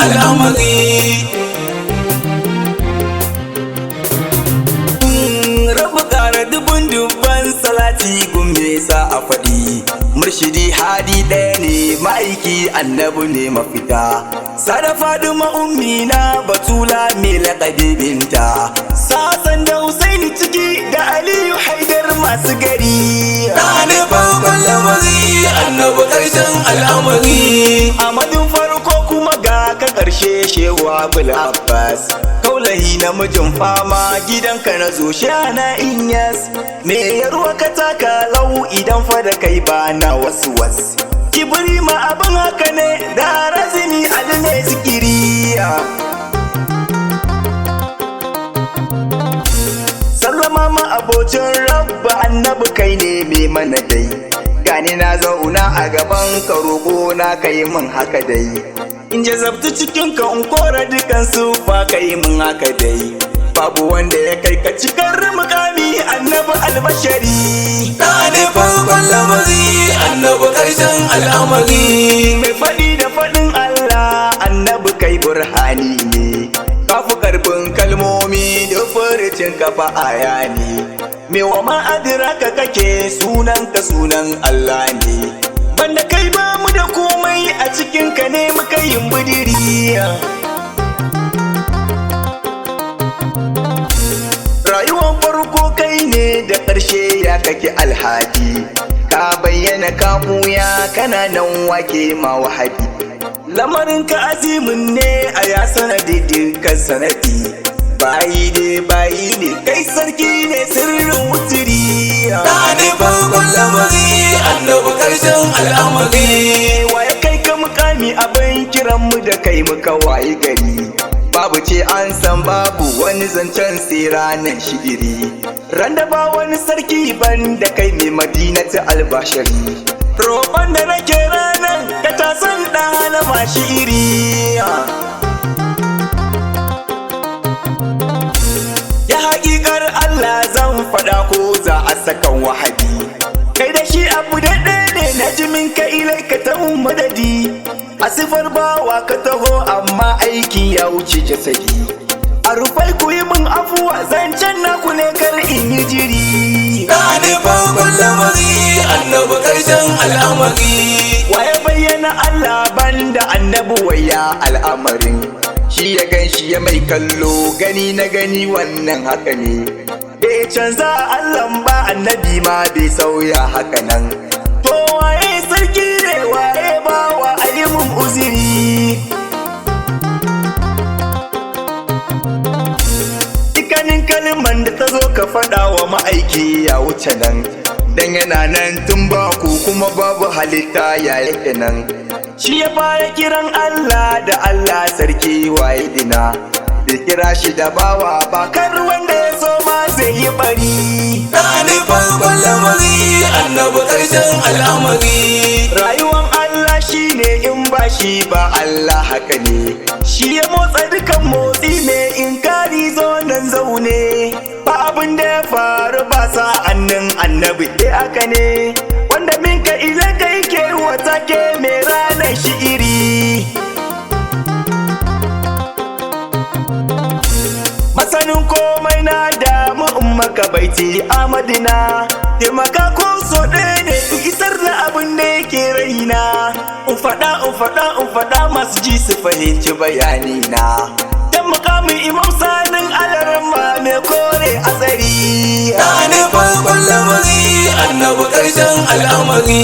al'amari. Rabu ƙara dubban salati gumme sa a faɗi. Murshidi hadi ɗaya ne ma'aiki annabi ne mafita. Sada Faduma ummi na Batula mai laƙabi binta. Sasan da Husaini ciki da Aliyu Haidar masu gari. Ɗane farkon lamari annabi ƙarshen al'amari. Amadun farko kuma ga ka ƙarshe Shehu Abul Abbas. Kaulahi namijin fama gidanka na zo shana Inyas. Me yarwa ka taka lau idan fa da kai ba na wasu. Kibiri ma abin haka ne da razini ali ne zikiri. Sallama ma abocin rabba annabi kai ne mai mana dai. Gani na zauna a gaban ka roƙo na kai min haka dai. In jazabta cikin ka in kora dukan su fa kai min haka dai. Babu wanda ya kai ka cikar mukami annabi albashari. Ɗane farkon lamari annabi ƙarshen al'amari. Mai faɗi da faɗin Allah annabi kai burhani ne. Kafu karfin kalmomi da furucin kafa aya ne. Me wa ma'adira ka kake sunan ka sunan Allah ne. Banda kai ba mu da komai a cikin ka ne muka yin budiri. Rayuwar farko kai ne da ƙarshe ya kake alhaji. Ka bayyana ka buya kana nan wake ma wahadi. Lamarin ka azimin ne a ya sanadi dukkan sanadi. Bayi ne kai sarki ne sirrin wutiri. Ɗane farkon lamari annabi ƙarshen al'amari. Waye kai ka mukami abin kiran mu da kai muka wayi gari. Babu ce an san babu wani zancen sai ranar shigiri. Randa ba wani sarki ban da kai mai madinati albashari. Roƙon da nake ranar ka ta san ɗana mashi iri. Ya haƙiƙar Allah zan faɗa ko za a sakan wahadi. Kai da shi abu daɗe ne na jimin ka ilai ka ta madadi. A sifar bawa ka taho amma aiki ya wuce jasadi. A rufai ku yi min afuwa zancen naku ne kar in yi jiri. Ɗane farkon lamari annabi ƙarshen al'amari. Waye bayyana Allah banda annabi waya al'amarin. Shi ya gan shi ya mai kallo gani na gani wannan haka ne. Bai canza Allah ba annabi ma bai sauya haka nan. To waye sarki ne waye bawa alimun uziri. Dukkanin kalman da ta zo ka faɗa wa ma'aiki ya wuce nan. Dan yana nan tun baku kuma babu halitta ya yake nan. Shi ya fara kiran Allah da Allah sarki waye dina. Bai kira shi da bawa ba kar wanda ya so ma zai yi bari. Ɗane farkon lamari annabi ƙarshen al'amari. Rayuwan Allah shi ne in ba shi ba Allah haka ne. Shi ya motsa dukan motsi ne in kari zo nan zaune. Ba abin da ya faru ba sa'annin annabi haka ne. Wanda minka idan kai ke wata ke mai ranar shi'iri. Masanin komai na damu in maka baiti Amadina. Taimaka ko so ɗaya ne in isar da abin da yake raina. In faɗa masu ji su fahimci bayanina. Dan mukamin Imam Sanin Alarama mai kore asari. Ɗane farkon lamari annabi ƙarshen al'amari.